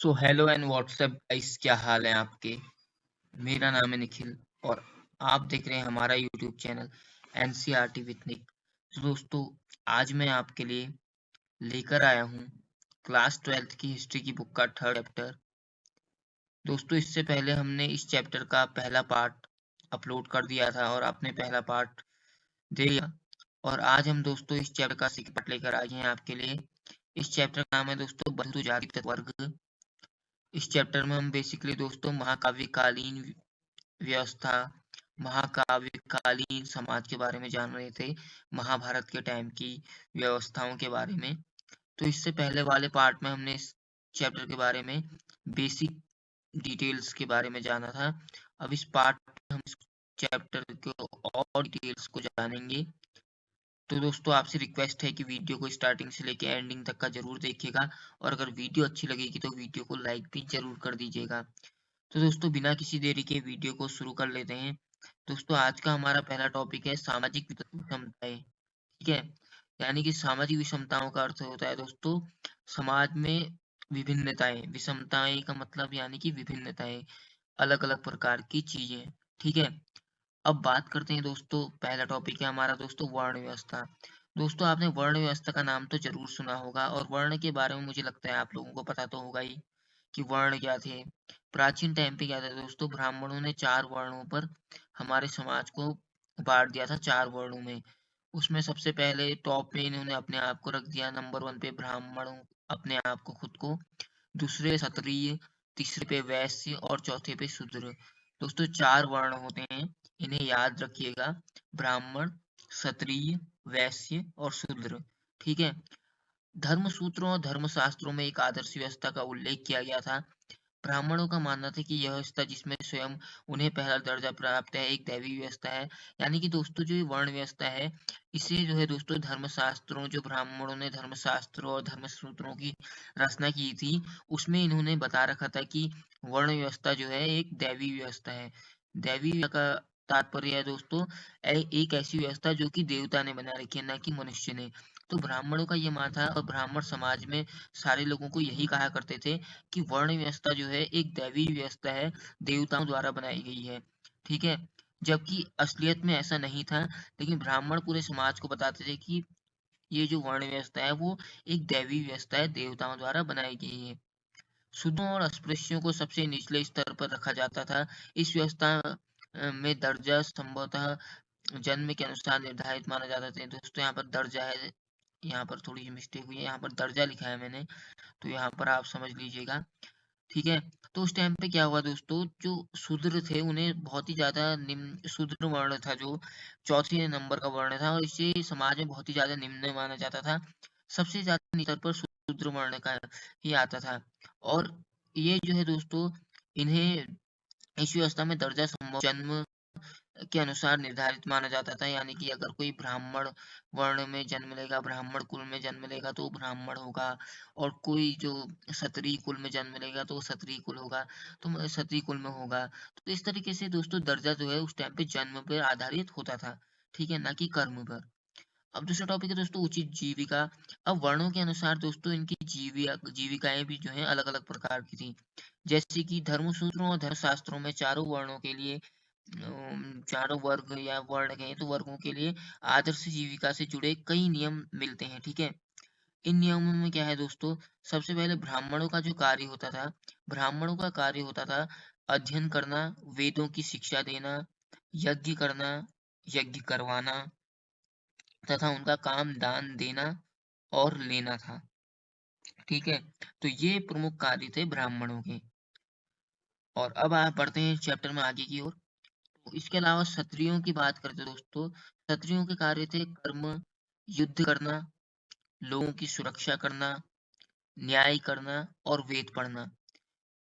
So hello and WhatsApp guys, क्या हाल है आपके। मेरा नाम है निखिल और आप देख रहे हैं हमारा यूट्यूब चैनल एनसीईआरटी विद निक। तो दोस्तों, आज मैं आपके लिए लेकर आया हूँ क्लास 12th की हिस्ट्री की बुक का थर्ड चैप्टर। दोस्तों, इससे पहले हमने इस चैप्टर का पहला पार्ट अपलोड कर दिया था और आपने पहला पार्ट दे लिया। और आज हम दोस्तों इस चैप्टर का सेकंड पार्ट लेकर आए हैं आपके लिए। इस चैप्टर का नाम है दोस्तों बंधु जाति वर्ग। इस चैप्टर में हम बेसिकली दोस्तों महाकाव्यकालीन व्यवस्था, महाकाव्यकालीन समाज के बारे में जान रहे थे, महाभारत के टाइम की व्यवस्थाओं के बारे में। तो इससे पहले वाले पार्ट में हमने इस चैप्टर के बारे में बेसिक डिटेल्स के बारे में जाना था। अब इस पार्ट में हम इस चैप्टर के और डिटेल्स को जानेंगे। तो दोस्तों, आपसे रिक्वेस्ट है कि वीडियो को स्टार्टिंग से लेकर एंडिंग तक का जरूर देखिएगा और अगर वीडियो अच्छी लगेगी तो वीडियो को लाइक भी जरूर कर दीजिएगा। तो दोस्तों, बिना किसी देरी के वीडियो को शुरू कर लेते हैं। दोस्तों, आज का हमारा पहला टॉपिक है सामाजिक विषमताएं। ठीक है, यानी कि सामाजिक विषमताओं का अर्थ होता है दोस्तों समाज में विभिन्नताएं। विषमताएं का मतलब यानी कि विभिन्नताएं, अलग अलग प्रकार की चीजें। ठीक है, अब बात करते हैं दोस्तों, पहला टॉपिक है हमारा दोस्तों वर्ण व्यवस्था। दोस्तों, आपने वर्ण व्यवस्था का नाम तो जरूर सुना होगा और वर्ण के बारे में मुझे लगता है आप लोगों को पता तो होगा ही कि वर्ण क्या थे। प्राचीन टाइम पे क्या था दोस्तों, ब्राह्मणों ने 4 वर्णों पर हमारे समाज को बांट दिया था, 4 वर्णों में। उसमें सबसे पहले टॉप में इन्होंने अपने आप को रख दिया, नंबर 1 पे ब्राह्मणों अपने आप को खुद को, दूसरे क्षत्रिय, तीसरे पे वैश्य और चौथे पे शूद्र। दोस्तों, 4 वर्ण होते हैं, इन्हें याद रखिएगा, ब्राह्मण, क्षत्रिय, वैश्य और शूद्र। ठीक है, धर्म सूत्रों और धर्मशास्त्रों में एक आदर्श व्यवस्था का उल्लेख किया गया था। ब्राह्मणों का मानना था कि यह व्यवस्था जिसमें स्वयं उन्हें पहला दर्जा प्राप्त है, एक दैवी व्यवस्था है। यानी कि दोस्तों, जो ये वर्ण व्यवस्था है, इसे जो है दोस्तों धर्मशास्त्रों, जो ब्राह्मणों ने धर्मशास्त्रों और धर्मसूत्रों की रचना की थी, उसमें इन्होंने बता रखा था कि वर्ण व्यवस्था जो है एक दैवी व्यवस्था है। दैवी का तात्पर्य है दोस्तों एक ऐसी व्यवस्था जो कि देवता ने बना रखी है, ना कि मनुष्य ने। तो ब्राह्मणों का ये मानना था और ब्राह्मण समाज में सारे लोगों को यही कहा करते थे कि वर्ण व्यवस्था जो है एक दैवी व्यवस्था है, देवताओं द्वारा बनाई गई है। ठीक है, जबकि असलियत में ऐसा नहीं था, लेकिन ब्राह्मण पूरे समाज को बताते थे कि ये जो वर्ण व्यवस्था है वो एक दैवी व्यवस्था है, देवताओं द्वारा बनाई गई है। शूद्रों और अस्पृश्यों को सबसे निचले स्तर पर रखा जाता था। इस व्यवस्था में दर्जा संभवतः जन्म के अनुसार निर्धारित माना जाता था। दोस्तों, यहाँ पर दर्जा है, यहाँ पर थोड़ी सी मिस्टेक हुई है, यहाँ पर दर्जा लिखा है मैंने, तो यहाँ पर आप समझ लीजिएगा। ठीक है, तो उस टाइम पे क्या हुआ दोस्तों, जो शूद्र थे उन्हें बहुत ही ज्यादा निम्न, शूद्र वर्ण था जो चौथे नंबर का वर्ण था और इसे समाज में बहुत ही ज्यादा निम्न माना जाता था। सबसे ज्यादा निचले पर शूद्र वर्ण का ही आता था। और ये जो है दोस्तों, इन्हें इस व्यवस्था में दर्जा संभव जन्म के अनुसार निर्धारित माना जाता था। यानी कि अगर कोई ब्राह्मण वर्ण में जन्म लेगा, ब्राह्मण कुल में जन्म लेगा तो वो ब्राह्मण होगा, और कोई जो क्षत्रिय कुल में जन्म लेगा तो वो क्षत्रिय कुल होगा, तो क्षत्रिय कुल में होगा। तो इस तरीके से दोस्तों दर्जा जो है उस टाइम पे जन्म पर आधारित होता था, ठीक है, ना कि कर्म पर। अब दूसरा टॉपिक है दोस्तों उचित जीविका। अब वर्णों के अनुसार दोस्तों इनकी जीविकाएं भी जो है अलग अलग प्रकार की थी। जैसे कि धर्मसूत्रों और धर्मशास्त्रों में चारों वर्णों के लिए, चारों वर्ग या वर्ण कहें तो वर्गों के लिए आदर्श जीविका से जुड़े कई नियम मिलते हैं। ठीक है, इन नियमों में क्या है दोस्तों, सबसे पहले ब्राह्मणों का जो कार्य होता था, ब्राह्मणों का कार्य होता था अध्ययन करना, वेदों की शिक्षा देना, यज्ञ करना, यज्ञ करवाना, तथा उनका काम दान देना और लेना था। ठीक है, तो ये प्रमुख कार्य थे ब्राह्मणों के। और अब आप बढ़ते हैं चैप्टर में आगे की ओर। तो इसके अलावा क्षत्रियों की बात करते हैं दोस्तों। क्षत्रियों के कार्य थे कर्म, युद्ध करना, लोगों की सुरक्षा करना, न्याय करना और वेद पढ़ना।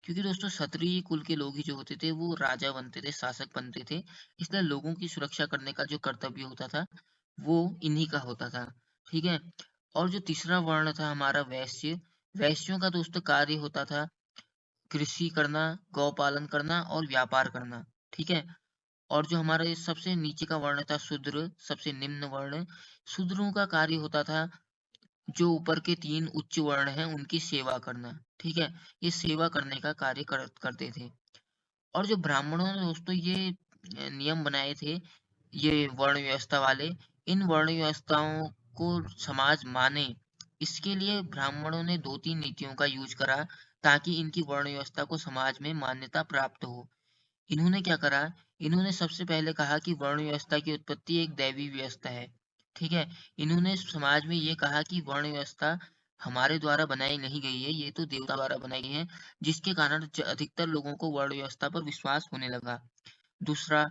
क्योंकि दोस्तों क्षत्रिय कुल के लोग ही जो होते थे वो राजा बनते थे, शासक बनते थे, इसलिए लोगों की सुरक्षा करने का जो कर्तव्य होता था वो इन्हीं का होता था। ठीक है, और जो तीसरा वर्ण था हमारा वैश्य, वैश्यों का दोस्तों कार्य होता था कृषि करना, गौ पालन करना और व्यापार करना। ठीक है, और जो हमारा ये सबसे नीचे का वर्ण था शूद्र, सबसे निम्न वर्ण, शूद्रों का कार्य होता था जो ऊपर के 3 उच्च वर्ण हैं उनकी सेवा करना, ठीक है? ये सेवा करने का कार्य करते थे। और जो ब्राह्मणों ने दोस्तों ये नियम बनाए थे, ये वर्ण व्यवस्था वाले, इन वर्ण व्यवस्थाओं को समाज माने, इसके लिए ब्राह्मणों ने 2-3 नीतियों का यूज़ करा ताकि इनकी वर्ण व्यवस्था को समाज में मान्यता प्राप्त हो। इन्होंने क्या करा, इन्होंने सबसे पहले कहा कि वर्ण व्यवस्था की उत्पत्ति एक दैवी व्यवस्था है, ठीक है? इन्होंने समाज में ये कहा कि वर्ण व्यवस्था हमारे द्वारा बनाई नहीं गई है, ये तो देवता द्वारा बनाई गई है, जिसके कारण अधिकतर लोगों को वर्ण व्यवस्था पर विश्वास होने लगा। दूसरा,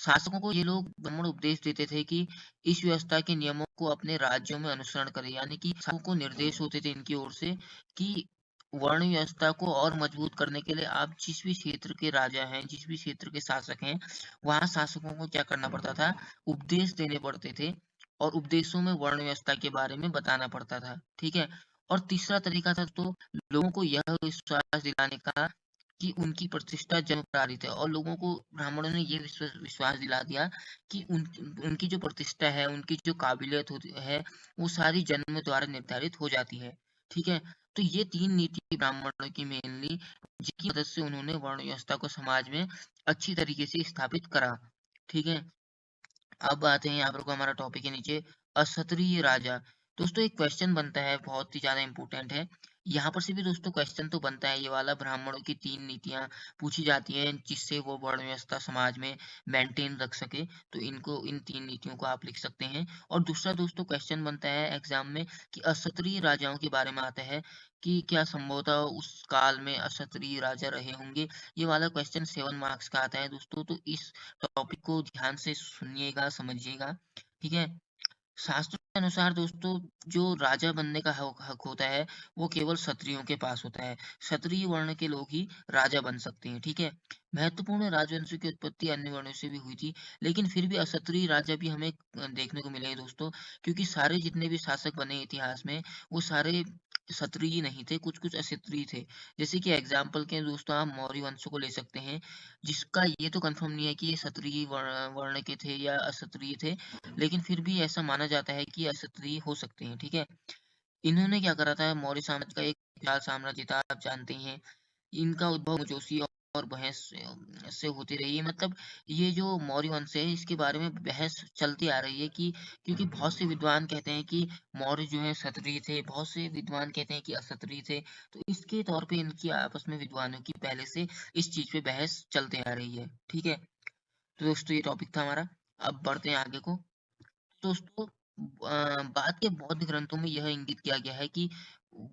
शासकों को ये लोग ब्राह्मण उपदेश देते थे कि इस व्यवस्था के नियमों को अपने राज्यों में अनुसरण करें, यानी कि शासकों को निर्देश होते थे इनकी ओर से कि वर्ण व्यवस्था को और मजबूत करने के लिए आप जिस भी क्षेत्र के राजा हैं, जिस भी क्षेत्र के शासक हैं, वहाँ शासकों को क्या करना पड़ता था, उपदेश देने पड़ते थे और उपदेशों में वर्ण व्यवस्था के बारे में बताना पड़ता था, ठीक है? और तीसरा तरीका था तो लोगों को यह विश्वास दिलाने का कि उनकी प्रतिष्ठा जन्म प्रधारित है और लोगों को ब्राह्मणों ने ये विश्वास दिला दिया कि उनकी जो प्रतिष्ठा है, उनकी जो काबिलियत होती है, वो सारी जन्म द्वारा निर्धारित हो जाती है, ठीक है? तो ये 3 नीति ब्राह्मणों की मेनली, जिसकी मदद से उन्होंने वर्ण व्यवस्था को समाज में अच्छी तरीके से स्थापित करा, ठीक है? अब आते हैं यहाँ पर को हमारा टॉपिक है नीचे, अक्षत्रिय राजा। दोस्तों एक क्वेश्चन बनता है, बहुत ही ज्यादा इंपॉर्टेंट है। यहाँ पर से भी दोस्तों क्वेश्चन तो बनता है, ये वाला ब्राह्मणों की 3 नीतियां पूछी जाती हैं जिससे वो वर्ण व्यवस्था समाज में मेंटेन रख सके, तो इनको इन 3 नीतियों को आप लिख सकते हैं। और दूसरा दोस्तों क्वेश्चन बनता है एग्जाम में कि अक्षत्रिय राजाओं के बारे में आता है कि क्या संभवतः उस काल में अक्षत्रिय राजा रहे होंगे। ये वाला क्वेश्चन 7 मार्क्स का आता है दोस्तों, तो इस टॉपिक को ध्यान से सुनिएगा, समझिएगा, ठीक है? शास्त्रों के अनुसार दोस्तों जो राजा बनने का हक हक होता है वो केवल क्षत्रियों के पास होता है। क्षत्रिय वर्ण के लोग ही राजा बन सकते हैं, ठीक है? महत्वपूर्ण राजवंशों की उत्पत्ति अन्य वर्णों से भी हुई थी, लेकिन फिर भी अक्षत्रिय राजा भी हमें देखने को मिले हैं दोस्तों, क्योंकि सारे जितने भी शासक बने इतिहास में वो सारे क्षत्रिय नहीं थे, कुछ कुछ अक्षत्रिय थे। जैसे कि एग्जाम्पल के दोस्तों आप मौर्य वंश को ले सकते हैं, जिसका ये तो कंफर्म नहीं है कि ये क्षत्रिय वर्ण के थे या अक्षत्रिय थे, लेकिन फिर भी ऐसा माना जाता है कि अक्षत्रिय हो सकते हैं, ठीक है? इन्होंने क्या करा था, मौर्य साम्राज्य का एक विशाल साम्राज्य था, आप जानते ही हैं। इनका उद्भव जोशी और बहस से होती रही है, मतलब ये जो मौर्य वंश है इसके बारे में बहस चलती आ रही है कि क्योंकि बहुत से विद्वान कहते हैं कि मौर्य जो है क्षत्रिय थे, बहुत से विद्वान कहते हैं कि अक्षत्रिय थे, तो इसके तौर पे इनकी आपस में विद्वानों की पहले से इस चीज पे बहस चलते आ रही है, ठीक है? तो दोस्तों ये टॉपिक था हमारा, अब बढ़ते हैं आगे को। दोस्तों बाद के बौद्ध ग्रंथों में यह इंगित किया गया है कि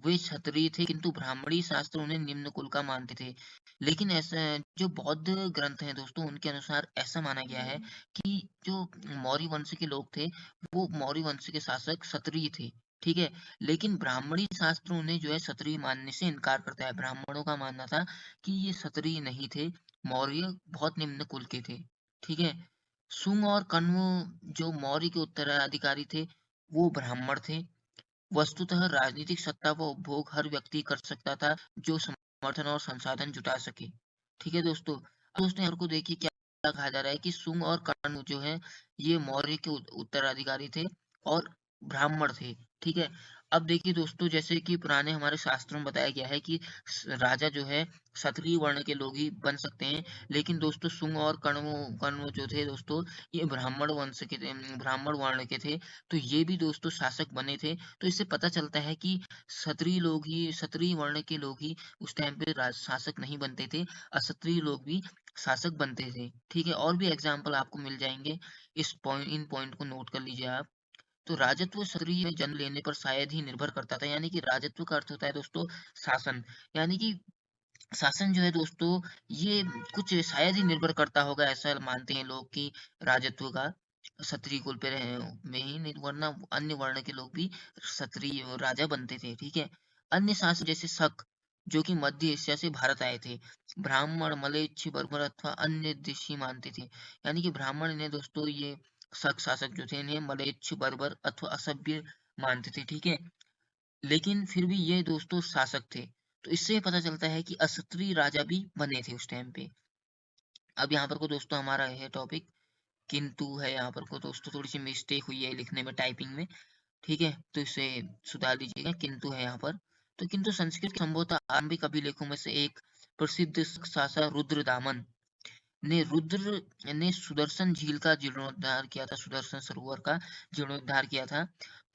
वे क्षत्रिय थे, किंतु ब्राह्मणी शास्त्र उन्हें निम्न कुल का मानते थे। लेकिन ऐसा जो बौद्ध ग्रंथ हैं दोस्तों उनके अनुसार ऐसा माना गया है कि जो मौर्य वंश के लोग थे वो मौर्य वंश के शासक क्षत्रिय थे, ठीक है? लेकिन ब्राह्मणी शास्त्र उन्हें जो है क्षत्रिय मानने से इनकार करता है। ब्राह्मणों का मानना था कि ये क्षत्रिय नहीं थे, मौर्य बहुत निम्न कुल के थे, ठीक है? शुंग और कण्व जो मौर्य के उत्तराधिकारी थे वो ब्राह्मण थे। वस्तुतः राजनीतिक सत्ता व उपभोग हर व्यक्ति कर सकता था जो समर्थन और संसाधन जुटा सके, ठीक है दोस्तों? अब दोस्तों यहाँ को देखिए क्या कहा जा रहा है कि शुंग और कण्व जो है ये मौर्य के उत्तराधिकारी थे और ब्राह्मण थे, ठीक है? अब देखिए दोस्तों जैसे कि पुराने हमारे शास्त्रों में बताया गया है कि राजा जो है क्षत्रिय वर्ण के लोग ही बन सकते हैं, लेकिन दोस्तों शुंग और कण्व कण्व जो थे दोस्तों ये ब्राह्मण वंश के थे, ब्राह्मण वर्ण के थे, तो ये भी दोस्तों शासक बने थे। तो इससे पता चलता है कि क्षत्रिय वर्ण के लोग ही उस टाइम पे शासक नहीं बनते थे, अक्षत्रिय लोग भी शासक बनते थे, ठीक है? और भी एग्जाम्पल आपको मिल जाएंगे, इन पॉइंट को नोट कर लीजिए आप। तो राजत्व क्षत्रिय में जन्म लेने पर शायद ही निर्भर करता था, यानी कि राजत्व का अर्थ होता है दोस्तों शासन, यानी कि शासन जो है दोस्तों ये कुछ शायद ही निर्भर करता होगा, ऐसा मानते हैं लोग कि राजत्व का क्षत्रिय कुल पे में ही वरना अन्य वर्ण के लोग भी क्षत्रिय राजा बनते थे, ठीक है? अन्य शासक जैसे शक जो कि मध्य एशिया से भारत आए थे, ब्राह्मण मलेच्छ बर्बर अथवा अन्य देशी मानते थे, यानी कि ब्राह्मण ने दोस्तों ये शक शासक जो थे इन्हें मलेच्छ बर्बर अथवा असभ्य मानते थे, ठीक है? लेकिन फिर भी ये दोस्तों शासक थे, तो इससे पता चलता है कि अक्षत्रिय राजा भी बने थे उस टाइम पे। अब यहाँ पर को दोस्तों हमारा है टॉपिक किंतु है, यहाँ पर को दोस्तों थोड़ी सी मिस्टेक हुई है लिखने में, टाइपिंग में। ठीक है, तो इसे सुधार दीजिएगा, किंतु है यहाँ पर। तो किंतु संस्कृत के संभवतः आरंभिक अभिलेखों में से एक प्रसिद्ध शासक रुद्रदामन ने सुदर्शन झील का जीर्णोद्धार किया था, सुदर्शन सरोवर का जीर्णोद्धार किया था।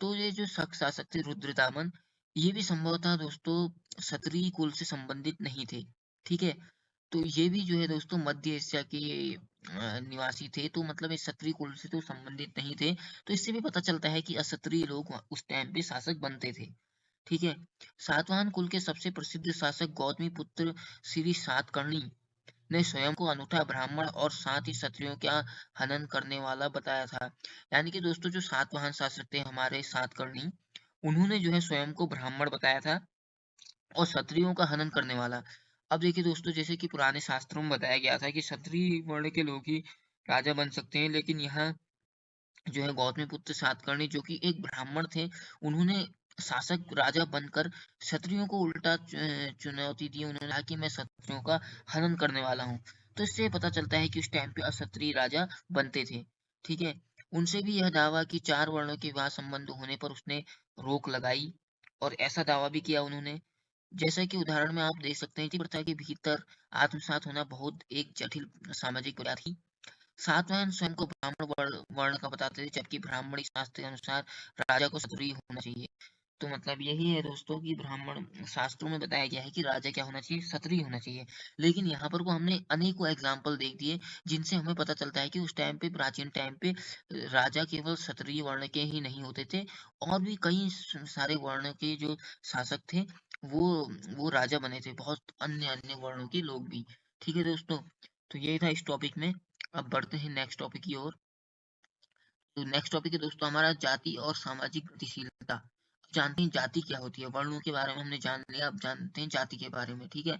तो ये जो शासक थे रुद्रदामन, ये भी संभवतः दोस्तों क्षत्रिय कुल से संबंधित नहीं थे। ठीक है, तो ये भी जो है दोस्तों मध्य एशिया के निवासी थे, तो मतलब इस क्षत्रिय कुल से तो संबंधित नहीं थे। तो इससे भी पता चलता है कि अक्षत्रिय लोग उस टाइम पे शासक बनते थे। ठीक है, सातवाहन कुल के सबसे प्रसिद्ध शासक गौतमी पुत्र श्री सातकर्णी ने स्वयं को अनूठा ब्राह्मण और साथ ही क्षत्रियों का हनन करने वाला बताया था। यानी कि दोस्तों जो सातवाहन शासक थे हमारे सातकर्णी, उन्होंने जो है स्वयं को ब्राह्मण बताया था और क्षत्रियों का हनन करने वाला। अब देखिए दोस्तों, जैसे कि पुराने शास्त्रों में बताया गया था कि क्षत्रिय वर्ण के लोग ही राजा बन सकते हैं, लेकिन यहाँ जो है गौतमीपुत्र सातकर्णी जो कि एक ब्राह्मण थे, उन्होंने शासक राजा बनकर क्षत्रियों को उल्टा चुनौती दी। उन्होंने कहा कि मैं क्षत्रियों का हनन करने वाला हूँ। तो इससे पता चलता है कि उस टाइम पे अक्षत्रिय राजा बनते थे। ठीक है, उनसे भी यह दावा कि चार वर्णों के विवाह संबंध होने पर उसने रोक लगाई, और ऐसा दावा भी किया उन्होंने। जैसा कि उदाहरण में आप देख सकते हैं कि प्रथा के भीतर आत्मसात होना बहुत एक जटिल सामाजिक प्रथा थी। सातवाहन स्वयं को ब्राह्मण वर्ण का बताते थे, जबकि ब्राह्मणी शास्त्र के अनुसार राजा को क्षत्रिय होना चाहिए। तो मतलब यही है दोस्तों कि ब्राह्मण शास्त्रों में बताया गया है कि राजा क्या होना चाहिए, क्षत्रिय होना चाहिए। लेकिन यहाँ पर को हमने अनेकों एग्जाम्पल देख दिए, जिनसे हमें पता चलता है कि उस टाइम पे, प्राचीन टाइम पे राजा केवल क्षत्रिय वर्ण के ही नहीं होते थे, और भी कई सारे वर्ण के जो शासक थे, वो वो राजा बने थे, बहुत अन्य अन्य वर्णों के लोग भी। ठीक है दोस्तों, तो यही था इस टॉपिक में। अब बढ़ते हैं नेक्स्ट टॉपिक की ओर। तो नेक्स्ट टॉपिक है दोस्तों हमारा जाति और सामाजिक गतिशीलता। जानते हैं जाति क्या होती है, वर्णों के बारे में हमने जान लिया, अब जानते हैं जाति के बारे में। ठीक है,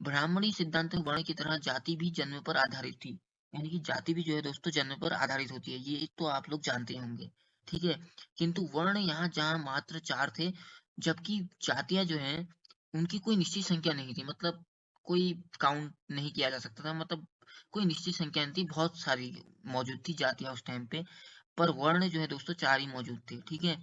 ब्राह्मणी सिद्धांत में वर्ण की तरह जाति भी जन्म पर आधारित थी। यानी कि जाति भी जो है दोस्तों जन्म पर आधारित होती है, ये तो आप लोग जानते होंगे। ठीक है, किंतु वर्ण यहाँ जहाँ मात्र चार थे, जबकि जातियां जो हैं उनकी कोई निश्चित संख्या नहीं थी। मतलब कोई काउंट नहीं किया जा सकता था, मतलब कोई निश्चित संख्या नहीं थी, बहुत सारी मौजूद थी जातियां उस टाइम पे। पर वर्ण जो है दोस्तों चार ही मौजूद थे। ठीक है,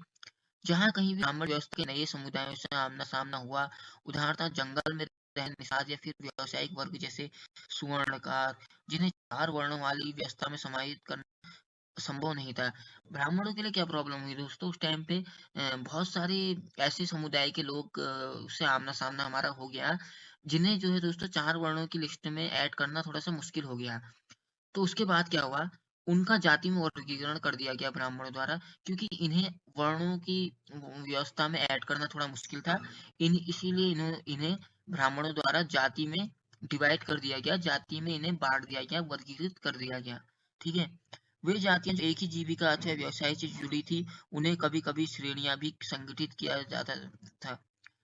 जहाँ कहीं भी ब्राह्मण व्यवस्था के नए समुदायों से आमना सामना हुआ, उदाहरणतः जंगल में रहने निषाद या फिर व्यावसायिक वर्ग जैसे सुवर्णकार, जिन्हें चार वर्णों वाली व्यवस्था में समाहित करना संभव नहीं था। ब्राह्मणों के लिए क्या प्रॉब्लम हुई दोस्तों उस टाइम पे, बहुत सारे ऐसे समुदाय के लोग से आमना सामना हमारा हो गया, जिन्हें जो है दोस्तों चार वर्णों की लिस्ट में ऐड करना थोड़ा सा मुश्किल हो गया। तो उसके बाद क्या हुआ, उनका जाति में वर्गीकरण कर दिया गया ब्राह्मणों द्वारा, क्योंकि इन्हें वर्णों की व्यवस्था में ऐड करना थोड़ा मुश्किल था। इसीलिए इन्हें ब्राह्मणों द्वारा जाति में डिवाइड कर दिया गया, जाति में इन्हें बांट दिया गया, वर्गीकृत कर दिया गया। ठीक है, वे जातियां जो एक ही जीविका अथवा व्यवसाय से जुड़ी थी, उन्हें कभी कभी श्रेणियां भी संगठित किया जाता था।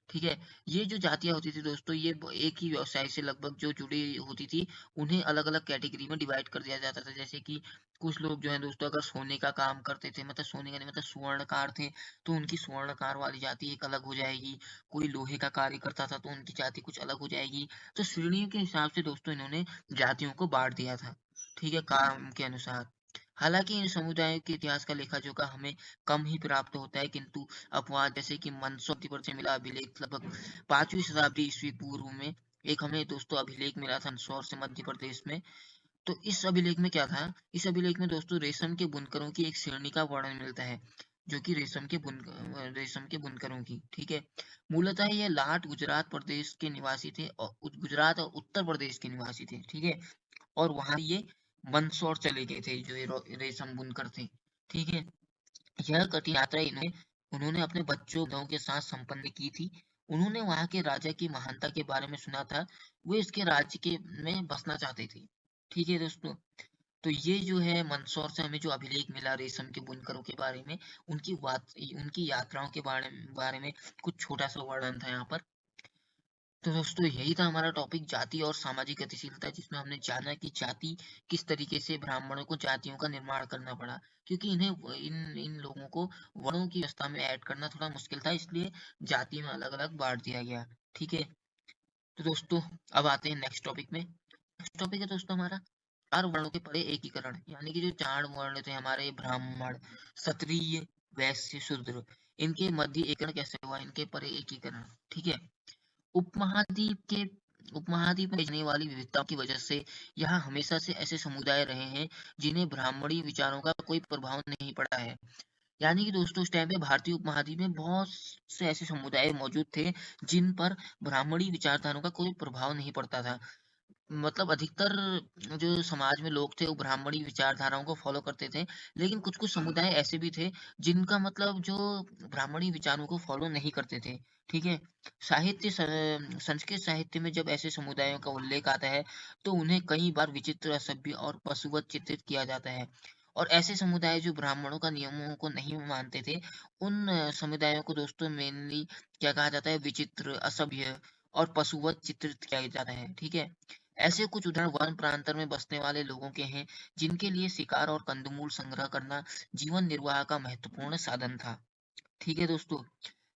ठीक है, ये जो जातियाँ होती थी दोस्तों, ये एक ही व्यवसाय से लगभग जो जुड़ी होती थी, उन्हें अलग अलग कैटेगरी में डिवाइड कर दिया जाता था। जैसे कि कुछ लोग जो है दोस्तों अगर सोने का काम करते थे, मतलब सोने का नहीं, मतलब स्वर्णकार थे, तो उनकी स्वर्णकार वाली जाति एक अलग हो जाएगी। कोई लोहे का कार्य करता था तो उनकी जाति कुछ अलग हो जाएगी। तो श्रेणियों के हिसाब से दोस्तों इन्होंने जातियों को बांट दिया था। ठीक है, काम के अनुसार। हालांकि इन समुदायों के इतिहास का लेखा जोखा हमें कम ही प्राप्त होता है, किंतु अपवाद जैसे कि मंदसौर से मिला अभिलेख लगभग 5वीं शताब्दी ईस्वी पूर्व में, एक हमें दोस्तों अभिलेख मिला था मंदसौर से मध्य प्रदेश में। तो इस अभिलेख में क्या था, इस अभिलेख में दोस्तों रेशम के बुनकरों की एक श्रेणी का वर्णन मिलता है, जो कि रेशम के बुनकरों की। ठीक है, मूलतः ये लाट गुजरात प्रदेश के निवासी थे, और गुजरात और उत्तर प्रदेश के निवासी थे। ठीक है, और वहां ये मंदसौर चले गए थे जो ये रेशम बुनकर थे। ठीक है, यह कठिन यात्रा इन्हें उन्होंने अपने बच्चों के साथ संपन्न की थी। उन्होंने वहां के राजा की महानता के बारे में सुना था, वे इसके राज्य के में बसना चाहते थे। ठीक है दोस्तों, तो ये जो है मंदसौर से हमें जो अभिलेख मिला रेशम के बुनकरों के बारे में, उनकी यात्राओं के बारे में कुछ छोटा सा वर्णन था यहाँ पर। तो दोस्तों यही था हमारा टॉपिक, जाति और सामाजिक गतिशीलता, जिसमें हमने जाना कि जाति किस तरीके से ब्राह्मणों को जातियों का निर्माण करना पड़ा, क्योंकि इन्हें इन इन लोगों को वर्णों की व्यवस्था में ऐड करना थोड़ा मुश्किल था, इसलिए जाति में अलग अलग बांट दिया गया। ठीक है, तो दोस्तों अब आते हैं नेक्स्ट टॉपिक में। नेक्स्ट टॉपिक है दोस्तों हमारा चार वर्णों के परे एकीकरण। यानी कि जो चार वर्ण थे हमारे, ब्राह्मण, क्षत्रिय, वैश्य, शूद्र, इनके मध्य एकीकरण कैसे हुआ, इनके परे एकीकरण, ठीक है। उपमहाद्वीप के उपमहाद्वीप में रहने वाली विविधता की वजह से यहाँ हमेशा से ऐसे समुदाय रहे हैं जिन्हें ब्राह्मणी विचारों का कोई प्रभाव नहीं पड़ा है। यानी कि दोस्तों उस टाइम पे भारतीय उपमहाद्वीप में बहुत से ऐसे समुदाय मौजूद थे जिन पर ब्राह्मणी विचारधाराओं का कोई प्रभाव नहीं पड़ता था। मतलब अधिकतर जो समाज में लोग थे वो ब्राह्मणी विचारधाराओं को फॉलो करते थे, लेकिन कुछ-कुछ समुदाय ऐसे भी थे जिनका मतलब जो ब्राह्मणी विचारों को फॉलो नहीं करते थे, ठीक है? संस्कृत साहित्य में जब ऐसे समुदायों का उल्लेख आता है, तो उन्हें कई बार विचित्र, असभ्य और पशुवत चित्रित किया जाता है। और ऐसे समुदाय जो ब्राह्मणों का नियमों को नहीं मानते थे, उन समुदायों को दोस्तों मेनली क्या कहा जाता है, विचित्र, असभ्य और पशुवत चित्रित किया जाता है, ठीक है? ऐसे कुछ उदाहरण वन प्रांतर में बसने वाले लोगों के हैं जिनके लिए शिकार और कंदमूल संग्रह करना जीवन निर्वाह का महत्वपूर्ण साधन था। ठीक है दोस्तों,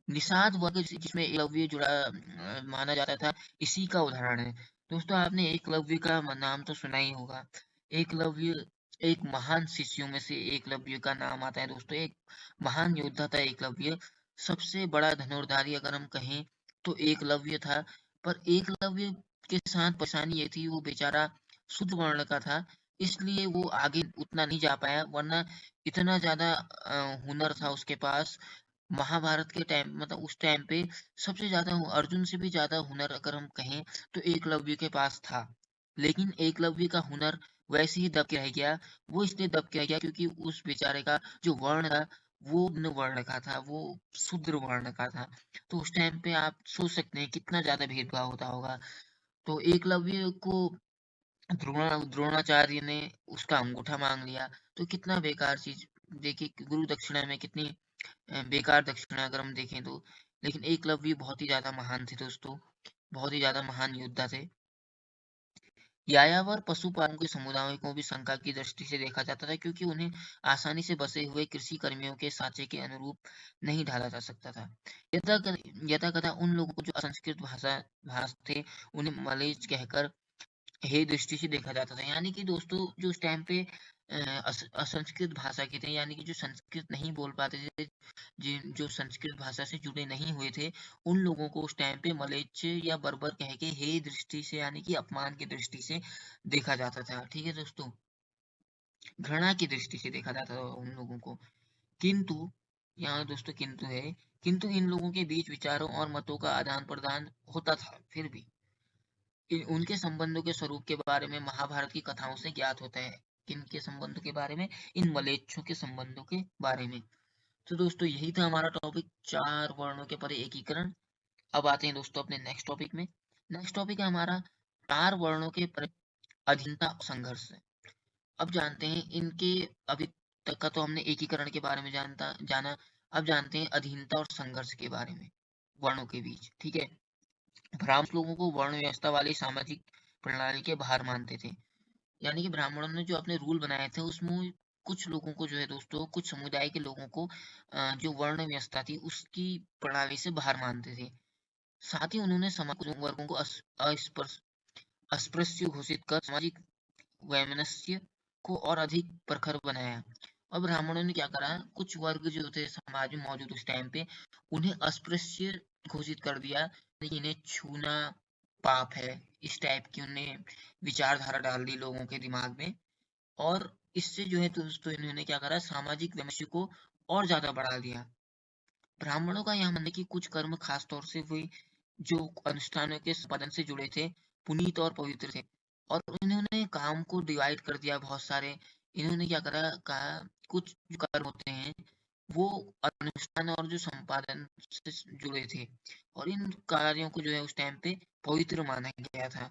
निषाद वर्ग जिसमें एकलव्य जुड़ा माना जाता था, इसी का उदाहरण है। दोस्तों आपने एकलव्य का नाम तो सुना ही होगा। एकलव्य एक महान शिष्यों में से एकलव्य का नाम आता है दोस्तों। एक महान योद्धा था एकलव्य। सबसे बड़ा धनुर्धारी अगर हम कहें तो एकलव्य था। पर एकलव्य के साथ परेशानी ये थी वो बेचारा शुद्ध वर्ण का था, इसलिए वो आगे उतना नहीं जा पाया, वरना इतना ज्यादा हुनर था उसके पास। महाभारत के टाइम मतलब उस टाइम पे सबसे ज्यादा अर्जुन से भी ज्यादा हुनर अगर हम कहें तो एकलव्य के पास था। लेकिन एकलव्य का हुनर वैसे ही दब के रह गया। वो इसलिए दब के रह गया क्योंकि उस बेचारे का जो वर्ण था वो निम्न वर्ण का था, वो शूद्र वर्ण का था। तो उस टाइम पे आप सोच सकते हैं कितना ज्यादा भेदभाव होता होगा। तो एकलव्य को द्रोणाचार्य ने उसका अंगूठा मांग लिया। तो कितना बेकार चीज। देखिए कि गुरु दक्षिणा में कितनी बेकार दक्षिणा अगर हम देखें तो। लेकिन एकलव्य बहुत ही ज्यादा महान थे दोस्तों, बहुत ही ज्यादा महान योद्धा थे। यायावर पशुपालन के समुदायों को भी शंका की दृष्टि से देखा जाता था क्योंकि उन्हें आसानी से बसे हुए कृषि कर्मियों के सांचे के अनुरूप नहीं ढाला जा सकता था। यथा कथा उन लोगों को जो असंस्कृत भाषा थे उन्हें मलेच कहकर हे दृष्टि से देखा जाता था। यानी कि दोस्तों जो उस टाइम पे असंस्कृत भाषा के थे, यानी कि जो संस्कृत नहीं बोल पाते थे, जो संस्कृत भाषा से जुड़े नहीं हुए थे, उन लोगों को उस टाइम पे मलेच्छ या बर्बर कह के हे दृष्टि से यानी कि अपमान की दृष्टि से देखा जाता था। ठीक है दोस्तों, घृणा की दृष्टि से देखा जाता था उन लोगों को। किंतु यहाँ दोस्तों किंतु है, किंतु इन लोगों के बीच विचारों और मतों का आदान प्रदान होता था। फिर भी उनके संबंधों के स्वरूप के बारे में महाभारत की कथाओं से ज्ञात होता है। किनके संबंधों के बारे में? इन मलेच्छों के संबंधों के बारे में। तो दोस्तों यही था हमारा टॉपिक, चार वर्णों के परे एकीकरण। अब आते हैं दोस्तों अपने नेक्स्ट टॉपिक में। नेक्स्ट टॉपिक है हमारा चार वर्णों के परे अधीनता और संघर्ष। अब जानते हैं इनके, अभी तक का तो हमने एकीकरण के बारे में जाना। अब जानते हैं अधीनता और संघर्ष के बारे में वर्णों के बीच। ठीक है, ब्राह्मण लोगों को वर्ण व्यवस्था वाली सामाजिक प्रणाली के बाहर मानते थे। यानी कि ब्राह्मणों ने जो अपने रूल बनाए थे उसमें कुछ लोगों को जो है दोस्तों, कुछ समुदाय के लोगों को जो वर्ण व्यवस्था थी उसकी प्रणाली से बाहर मानते थे। साथ ही उन्होंने समाज के वर्गों को अस्पृश्य घोषित कर सामाजिक वैमनस्य को और अधिक प्रखर बनाया। और ब्राह्मणों ने क्या करा, कुछ वर्ग जो थे समाज में मौजूद उस टाइम पे उन्हें अस्पृश्य घोषित कर दिया, लेकिन इन्हें छूना पाप है, इस टाइप की उन्हें विचारधारा डाल दी लोगों के दिमाग में। और इससे जो है दोस्तों इन्होंने क्या करा, सामाजिक वैमनस्य को और ज्यादा बढ़ा दिया। ब्राह्मणों का यह मानना है कि कुछ कर्म खास तौर से हुए जो अनुष्ठानों के संपादन से जुड़े थे, पुनीत और पवित्र थे। और इन्होंने काम को डिवाइड कर दिया बहुत सारे। इन्होंने क्या करा, कहा कुछ जो कर्म होते हैं वो अनुष्ठान और जो संपादन से जुड़े थे, और इन कार्यों को जो है उस टाइम पे पवित्र माना गया था।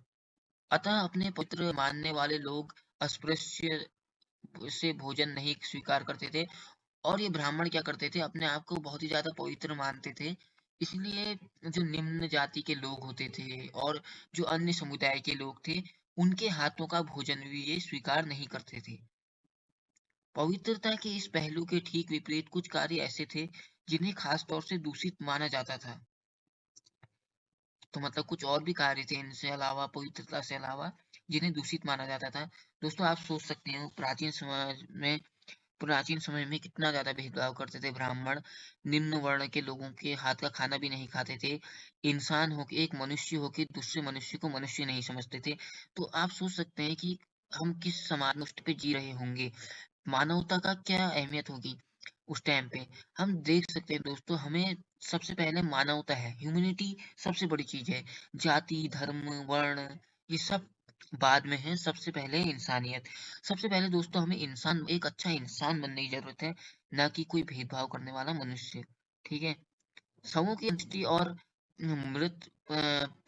अतः अपने पवित्र मानने वाले लोग अस्पृश्य से भोजन नहीं स्वीकार करते थे। और ये ब्राह्मण क्या करते थे, अपने आप को बहुत ही ज्यादा पवित्र मानते थे, इसलिए जो निम्न जाति के लोग होते थे और जो अन्य समुदाय के लोग थे उनके हाथों का भोजन भी ये स्वीकार नहीं करते थे। पवित्रता के इस पहलू के ठीक विपरीत कुछ कार्य ऐसे थे जिन्हें खास तौर से दूषित माना जाता था। तो मतलब कुछ और भी कार्य थे इनसे अलावा, पवित्रता से अलावा, जिन्हें दूषित माना जाता था। दोस्तों आप सोच सकते हो प्राचीन समाज में प्राचीन समय में कितना ज़्यादा भेदभाव करते थे ब्राह्मण, निम्न वर्ण के लोगों के हाथ का खाना भी नहीं खाते थे। इंसान हो के एक मनुष्य हो के दूसरे मनुष्य को मनुष्य नहीं समझते थे। तो आप सोच सकते हैं कि हम किस समाज में उस पे जी रहे होंगे। मानवता का क्या अहमियत होगी उस टाइम पे। हम देख सकते हैं दोस्तों, हमें सबसे पहले मानवता है, ह्यूमैनिटी सबसे बड़ी चीज़ है। जाति, धर्म, वर्ण ये सब बाद में है, सबसे पहले इंसानियत। सबसे पहले दोस्तों हमें इंसान एक अच्छा इंसान बनने की ज़रूरत है, ना कि कोई भेदभाव करने वाला मनुष्य, ठीक है? शवों की अंत्येष्टि और मृत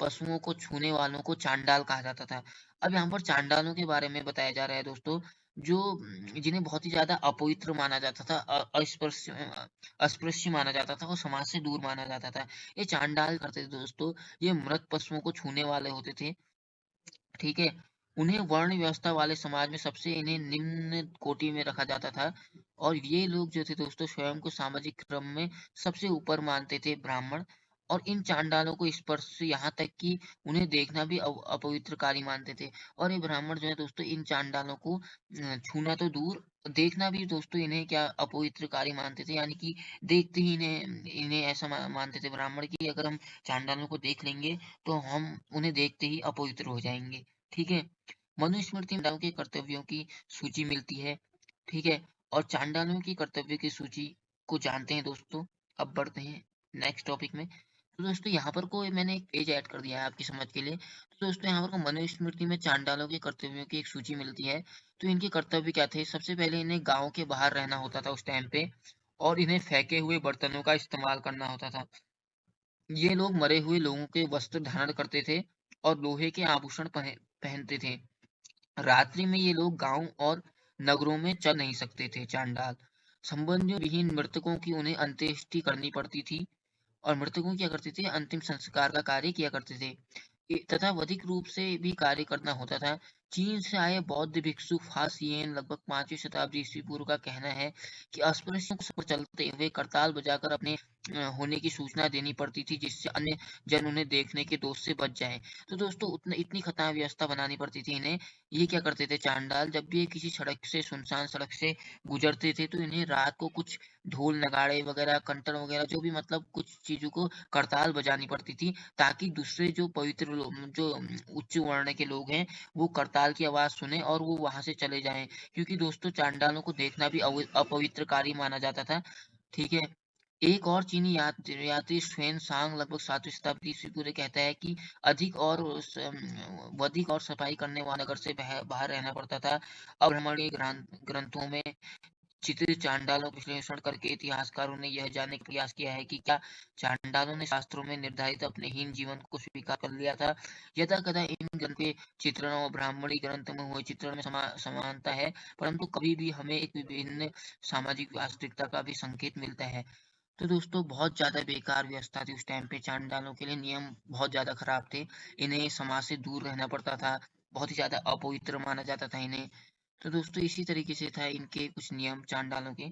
पशुओं को छूने वालों को चांडाल कहा जाता था। अब यहाँ पर चांडालों के बारे में बताया जा रहा है दोस्तों, जो जिन्हें बहुत ही ज़्यादा अपवित्र माना जाता था, अस्पृश्य माना जाता था और समाज से दूर माना जाता था। ये चांडाल करते थे दोस्तों, ये मृत पशुओं को छूने वाले होते थे, ठीक है? उन्हें वर्ण व्यवस्था वाले समाज में सबसे इन्हें निम्न कोटि में रखा जाता था और ये लोग जो थे दोस्तों स्वयं को सामाजिक क्रम में सबसे ऊपर मानते थे ब्राह्मण। और इन चांडालों को स्पर्श यहाँ तक कि उन्हें देखना भी अपवित्र कार्य मानते थे। और ये ब्राह्मण जो है दोस्तों इन चांडालों को छूना तो दूर, देखना भी दोस्तों इन्हें क्या अपवित्र कार्य मानते थे, यानी कि देखते ही इन्हें इन्हें ऐसा मानते थे ब्राह्मण की अगर हम चांडालों को देख लेंगे तो हम उन्हें देखते ही अपवित्र हो जाएँगे, ठीक है? मनुस्मृति में चांडालों के कर्तव्यों की सूची मिलती है, ठीक है? और चांडालों की कर्तव्य की सूची को जानते हैं दोस्तों। अब बढ़ते हैं नेक्स्ट टॉपिक में। तो दोस्तों यहाँ पर कोई मैंने एक पेज ऐड कर दिया है आपकी समझ के लिए। तो दोस्तों यहाँ पर को मनुस्मृति में चांडालों के कर्तव्यों की एक सूची मिलती है। तो इनके कर्तव्य क्या थे? सबसे पहले इन्हें गाँव के बाहर रहना होता था उस टाइम पे और इन्हें फेंके हुए बर्तनों का इस्तेमाल करना होता था। ये लोग मरे हुए लोगों के वस्त्र धारण करते थे और लोहे के आभूषण पहनते थे। रात्रि में ये लोग गांव और नगरों में चल नहीं सकते थे चांडाल। संबंधियों विहीन मृतकों की उन्हें अंत्येष्टि करनी पड़ती थी और मृतकों क्या करते थे अंतिम संस्कार का कार्य किया करते थे। तथा अधिक रूप से भी कार्य करना होता था। चीन से आए बौद्ध भिक्षु फासियन लगभग 5वीं शताब्दी ईस्वी पूर्व का कहना है कि अस्पृश्यों को सफर चलते हुए करताल बजाकर अपने होने की सूचना देनी पड़ती थी जिससे अन्य जन उन्हें देखने के दोष से बच जाएं। तो दोस्तों उतने इतनी खतरनाक व्यवस्था बनानी पड़ती थी इन्हें। ये क्या करते थे चांडाल, जब भी ये किसी सड़क से सुनसान सड़क से गुजरते थे तो इन्हें रात को कुछ ढोल नगाड़े वगैरह कंटन वगैरह जो भी मतलब कुछ चीजों को करताल बजानी पड़ती थी ताकि दूसरे जो पवित्र जो उच्च वर्ण के लोग हैं वो करताल की आवाज सुने और वो वहां से चले जाएं, क्योंकि दोस्तों चांडालों को देखना भी अपवित्र कार्य माना जाता था, ठीक है? एक और चीनी यात्री ष्वेन सांग लगभग 7वीं शताब्दी ईस्वी पूर्व कहता है कि अधिक और सफाई करने वाला नगर से बाहर रहना पड़ता था। अब्राह्मणीय ग्रंथों में चित्रित चांडालों का विश्लेषण करके इतिहासकारों ने यह जानने का प्रयास किया है कि क्या चांडालों ने शास्त्रों में निर्धारित अपने हीन जीवन को स्वीकार कर लिया था। यथा कथा इन ग्रंथ के चित्रण और ब्राह्मणी ग्रंथ में हुए चित्रण में समानता है, परंतु कभी भी हमें एक विभिन्न सामाजिक वास्तविकता का भी संकेत मिलता है। तो दोस्तों बहुत ज़्यादा बेकार व्यवस्था थी उस टाइम पे, चांडालों के लिए नियम बहुत ज़्यादा खराब थे। इन्हें समाज से दूर रहना पड़ता था, बहुत ही ज़्यादा अपवित्र माना जाता था इन्हें। तो दोस्तों इसी तरीके से था इनके कुछ नियम चांडालों के।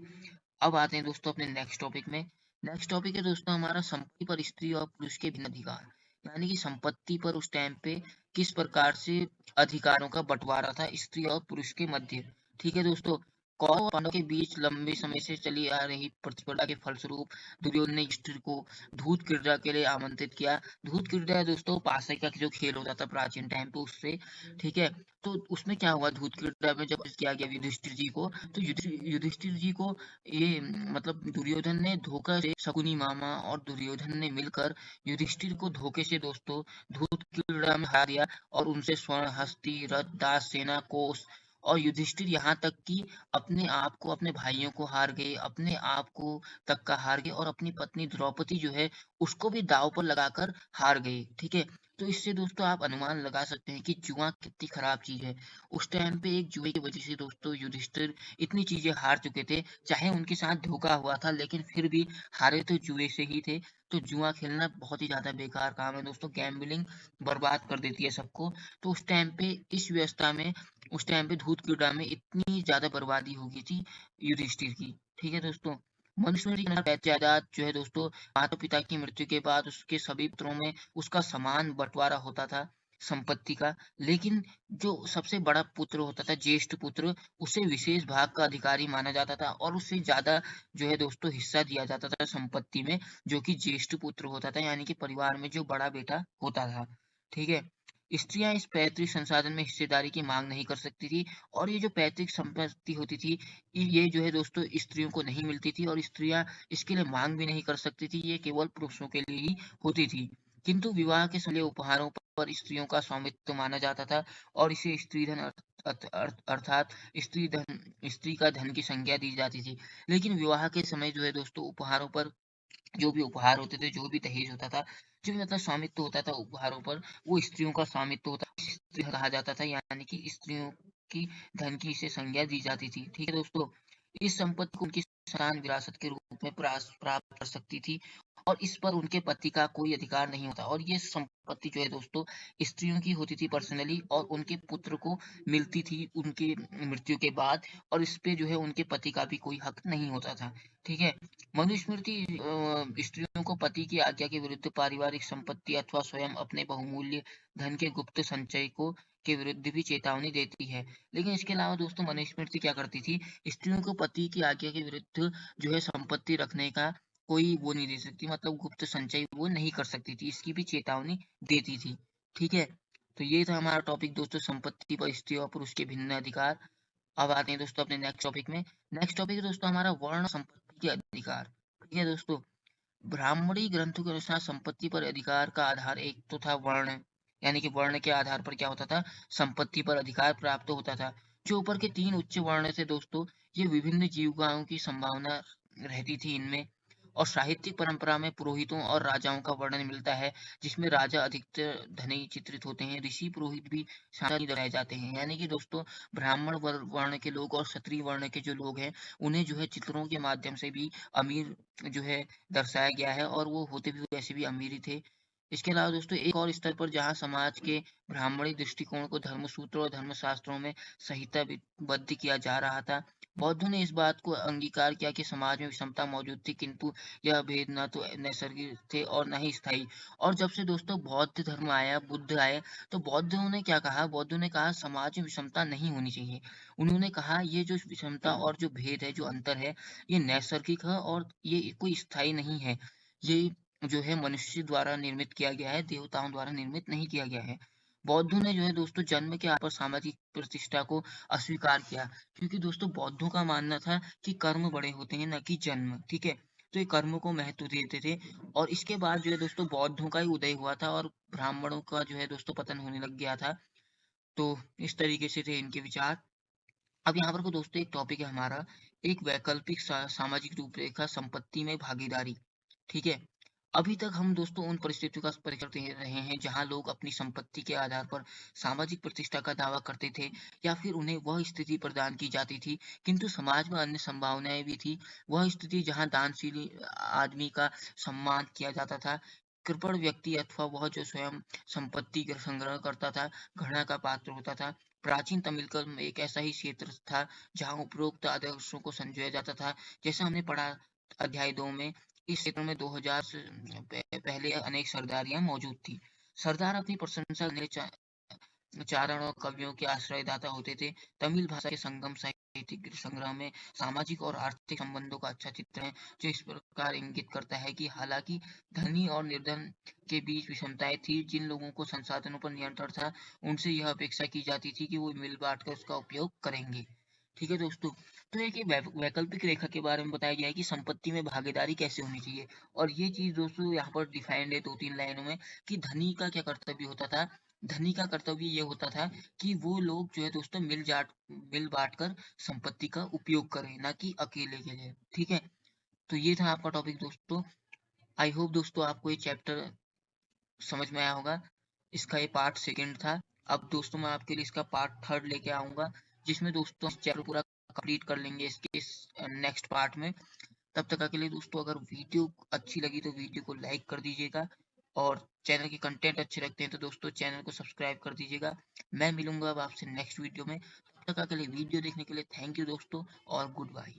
अब आते हैं दोस्तों अपने नेक्स्ट टॉपिक में। नेक्स्ट टॉपिक है दोस्तों हमारा संपत्ति पर स्त्री और पुरुष के भिन्न अधिकार, यानी कि संपत्ति पर उस टाइम पे किस प्रकार से अधिकारों का बंटवारा था स्त्री और पुरुष के मध्य, ठीक है दोस्तों? कौरव और पांडव के बीच लंबे समय से चली आ रही प्रतिस्पर्धा के फलस्वरूप दुर्योधन ने युधिष्ठिर को धूत क्रीड़ा के लिए आमंत्रित किया। धूत क्रीड़ा दोस्तों पासे का जो खेल होता था प्राचीन टाइम पे उससे, ठीक है? तो उसमें क्या हुआ धूत क्रीड़ा में जब किया गया युधिष्ठिर जी को, तो युधिष्ठिर जी को ये मतलब दुर्योधन ने धोखा से शकुनी मामा और दुर्योधन ने मिलकर युधिष्ठिर को धोखे से दोस्तों धूत क्रीड़ा में हरा दिया और उनसे स्वर्ण हस्ती रथ दास सेना कोष और युधिष्ठिर यहाँ तक कि अपने आप को अपने भाइयों को हार गए, अपने आप को तक का हार गए और अपनी पत्नी द्रौपदी जो है उसको भी दांव पर लगाकर हार गए, ठीक है? तो इससे दोस्तों आप अनुमान लगा सकते हैं कि जुआ कितनी खराब चीज है। उस टाइम पे एक जुए की वजह से दोस्तों युधिष्ठिर इतनी चीजें हार चुके थे, चाहे उनके साथ धोखा हुआ था लेकिन फिर भी हारे तो जुए से ही थे। तो जुआ खेलना बहुत ही ज्यादा बेकार काम है दोस्तों, गैम्बलिंग बर्बाद कर देती है सबको। तो उस टाइम पे इस व्यवस्था में उस टाइम पे धूत क्रीड़ा में इतनी ज्यादा बर्बादी हो गई थी युधिष्ठिर की, ठीक है दोस्तों? मनुस्मृति के अनुसार जायदाद जो है दोस्तों माता पिता की मृत्यु के बाद उसके सभी पुत्रों में उसका समान बंटवारा होता था। संपत्ति का, लेकिन जो सबसे बड़ा पुत्र होता था, ज्येष्ठ पुत्र, उसे विशेष भाग का अधिकारी माना जाता था और उससे ज़्यादा जो है दोस्तों हिस्सा दिया जाता था संपत्ति में, जो कि ज्येष्ठ पुत्र होता था, यानी कि परिवार में जो बड़ा बेटा होता था। ठीक है? स्त्रियाँ इस पैतृक संसाधन में हिस्सेदारी की माँग नहीं कर सकती थी और ये जो पैतृक संपत्ति होती थी, ये जो है दोस्तों स्त्रियों को नहीं मिलती थी और स्त्रियाँ इसके लिए माँग भी नहीं कर सकती थी, ये केवल पुरुषों के लिए ही होती थी। किंतु विवाह के समय उपहारों पर स्त्रियों का स्वामित्व माना जाता था और इसे स्त्रीधन अर्थात स्त्री का धन की संज्ञा दी जाती थी। लेकिन विवाह के समय जो है दोस्तों उपहारों पर जो भी उपहार होते थे, जो भी दहेज होता था, जो भी मतलब स्वामित्व होता था उपहारों पर, वो स्त्रियों का स्वामित्व होता स्त्री कहा जाता था, यानी कि स्त्रियों की धन की इसे संज्ञा दी जाती थी। ठीक है दोस्तों, इस संपत्ति को उनकी संतान विरासत के रूप में प्राप्त कर सकती थी और इस पर उनके पति का कोई अधिकार नहीं होता और ये संपत्ति जो है दोस्तों स्त्रियों की होती थी पर्सनली और उनके पुत्र को मिलती थी उनकी मृत्यु के बाद और इस पे जो है उनके पति का भी कोई हक नहीं होता था। ठीक है? मनुस्मृति स्त्रियों को पति की आज्ञा के विरुद्ध पारिवारिक संपत्ति अथवा स्वयं अपने बहुमूल्य धन के गुप्त संचय को के विरुद्ध भी चेतावनी देती है। लेकिन इसके अलावा दोस्तों मनुस्मृति क्या करती थी, स्त्रियों को पति की आज्ञा के विरुद्ध जो है संपत्ति रखने का कोई वो नहीं दे सकती, मतलब गुप्त संचय वो नहीं कर सकती थी, इसकी भी चेतावनी देती थी। ठीक है? तो ये था हमारा टॉपिक दोस्तों, संपत्ति पर स्त्री और पुरुष के भिन्न अधिकार। अब आते हैं दोस्तों अपने नेक्स्ट टॉपिक में। नेक्स्ट टॉपिक है दोस्तों हमारा वर्ण संपत्ति के अधिकार। ठीक है दोस्तों, ब्राह्मणी ग्रंथों के अनुसार संपत्ति पर अधिकार का आधार एक तो था वर्ण, यानी कि वर्ण के आधार पर क्या होता था, संपत्ति पर अधिकार प्राप्त होता था। जो ऊपर के 3 उच्च वर्ण थे दोस्तों, ये विभिन्न जीविकाओं की संभावना रहती थी इनमें और साहित्यिक परंपरा में पुरोहितों और राजाओं का वर्णन मिलता है, जिसमें राजा अधिकतर धनी चित्रित होते हैं, ऋषि पुरोहित भी शामिल रह जाते हैं। यानी कि दोस्तों ब्राह्मण वर्ण के लोग और क्षत्रिय वर्ण के जो लोग हैं, उन्हें जो है चित्रों के माध्यम से भी अमीर जो है दर्शाया गया है और वो होते भी वैसे भी अमीर ही थे। इसके अलावा दोस्तों एक और स्तर पर जहाँ समाज के ब्राह्मणी दृष्टिकोण को धर्मसूत्र और धर्मशास्त्रों में संहिताबद्ध किया जा रहा था, बौद्धों ने इस बात को अंगीकार किया कि समाज में विषमता मौजूद थी, किंतु यह भेद न तो नैसर्गिक थे और न ही स्थायी। और जब से दोस्तों बौद्ध धर्म आया, बुद्ध आए, तो बौद्धों ने क्या कहा, बौद्धों ने कहा समाज में विषमता नहीं होनी चाहिए। उन्होंने कहा ये जो विषमता और जो भेद है, जो अंतर है, ये नैसर्गिक है और ये कोई स्थायी नहीं है। ये जो है मनुष्य द्वारा निर्मित किया गया है, देवताओं द्वारा निर्मित नहीं किया गया है। बौद्धों ने जो है दोस्तों जन्म के आधार पर सामाजिक प्रतिष्ठा को अस्वीकार किया, क्योंकि दोस्तों बौद्धों का मानना था कि कर्म बड़े होते हैं, न कि जन्म। ठीक है? तो ये कर्म को महत्व देते थे और इसके बाद जो है दोस्तों बौद्धों का ही उदय हुआ था और ब्राह्मणों का जो है दोस्तों पतन होने लग गया था। तो इस तरीके से थे इनके विचार। अब यहाँ पर को दोस्तों एक टॉपिक है हमारा, एक वैकल्पिक सामाजिक रूपरेखा संपत्ति में भागीदारी। ठीक है? अभी तक हम दोस्तों उन परिस्थितियों का परिचय दे रहे हैं जहां लोग अपनी संपत्ति के आधार पर सामाजिक प्रतिष्ठा का दावा करते थे या फिर उन्हें वह स्थिति प्रदान की जाती थी, किंतु समाज में अन्य संभावनाएं भी थी। वह स्थिति जहां दानशील आदमी का सम्मान किया जाता था, कृपण व्यक्ति अथवा वह जो स्वयं संपत्ति का संग्रह करता था, घृणा का पात्र होता था। प्राचीन तमिलकम में एक ऐसा ही क्षेत्र था जहां उपरोक्त आदर्शों को संजोया जाता था। जैसा हमने पढ़ा अध्याय 2 में, इस क्षेत्र में 2000 से पहले अनेक सरदारियां मौजूद थी। सरदार अपनी प्रशंसा करने चारण और कवियों के आश्रयदाता होते थे। तमिल भाषा के संगम साहित्यिक संग्रह में सामाजिक और आर्थिक संबंधों का अच्छा चित्र है, जो इस प्रकार इंगित करता है कि हालांकि धनी और निर्धन के बीच विषमताएं थी, जिन लोगों को संसाधनों पर नियंत्रण था, उनसे यह अपेक्षा की जाती थी कि वो मिल बांट कर उसका उपयोग करेंगे। ठीक है दोस्तों, तो एक ये वैकल्पिक रेखा के बारे में बताया गया है कि संपत्ति में भागीदारी कैसे होनी चाहिए और ये चीज दोस्तों यहाँ पर डिफाइंड है 2-3 लाइनों में कि धनी का क्या कर्तव्य होता था। धनी का कर्तव्य ये होता था कि वो लोग जो है दोस्तों मिल बांट कर संपत्ति का उपयोग करें, ना कि अकेले के लिए। ठीक है? तो ये था आपका टॉपिक दोस्तों। आई होप दोस्तों आपको ये चैप्टर समझ में आया होगा। इसका ये पार्ट सेकंड था। अब दोस्तों मैं आपके लिए इसका पार्ट थर्ड लेके आऊंगा, जिसमें दोस्तों चैप्टर पूरा कंप्लीट कर लेंगे इसके इस नेक्स्ट पार्ट में। तब तक के लिए दोस्तों अगर वीडियो अच्छी लगी तो वीडियो को लाइक कर दीजिएगा और चैनल के कंटेंट अच्छे लगते हैं तो दोस्तों चैनल को सब्सक्राइब कर दीजिएगा। मैं मिलूंगा अब आपसे नेक्स्ट वीडियो में। तब तक के लिए वीडियो देखने के लिए थैंक यू दोस्तों और गुड बाय।